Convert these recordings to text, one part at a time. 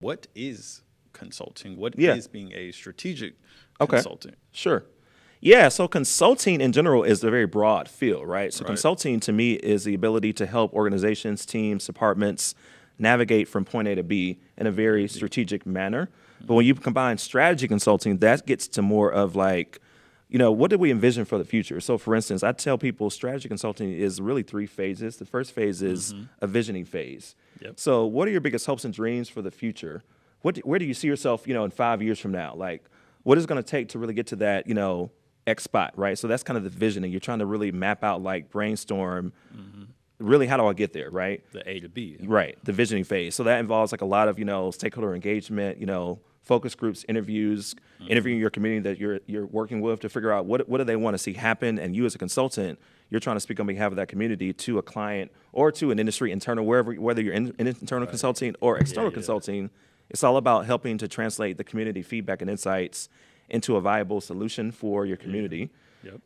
what is consulting? What is being a strategic consultant? Sure. Yeah, so consulting in general is a very broad field, right? So consulting to me is the ability to help organizations, teams, departments navigate from point A to B in a very strategic manner. But when you combine strategy consulting, that gets to more of like, what do we envision for the future? So for instance, I tell people strategy consulting is really 3 phases. The first phase is a visioning phase. So what are your biggest hopes and dreams for the future? Where do you see yourself, in 5 years from now? Like, what is it going to take to really get to that, X spot, right? So that's kind of the visioning. You're trying to really map out, like brainstorm, really how do I get there, right? The A to B. Right, the visioning phase. So that involves like a lot of, stakeholder engagement, focus groups, interviews, interviewing your community that you're working with to figure out what do they want to see happen. And you as a consultant, you're trying to speak on behalf of that community to a client or to an industry internal, whether you're in internal consulting or external consulting. It's all about helping to translate the community feedback and insights into a viable solution for your community.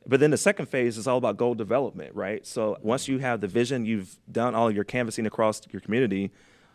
But then the second phase is all about goal development, right? So once you have the vision, you've done all your canvassing across your community,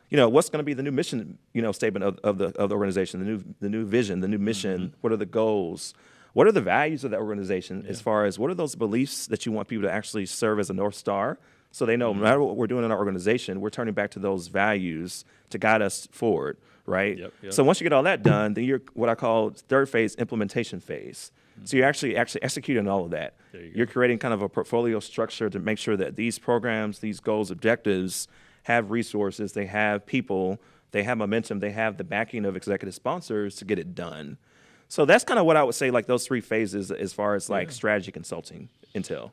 what's going to be the new mission, statement of the organization, the new vision, the new mission, what are the goals? What are the values of that organization as far as what are those beliefs that you want people to actually serve as a North Star? So they know no matter what we're doing in our organization, we're turning back to those values to guide us forward. Right. So once you get all that done, then you're what I call third phase, implementation phase. So you're actually executing all of that. You're creating kind of a portfolio structure to make sure that these programs, these goals, objectives have resources, they have people, they have momentum, they have the backing of executive sponsors to get it done. So that's kind of what I would say, like those 3 phases as far as like strategy consulting entail.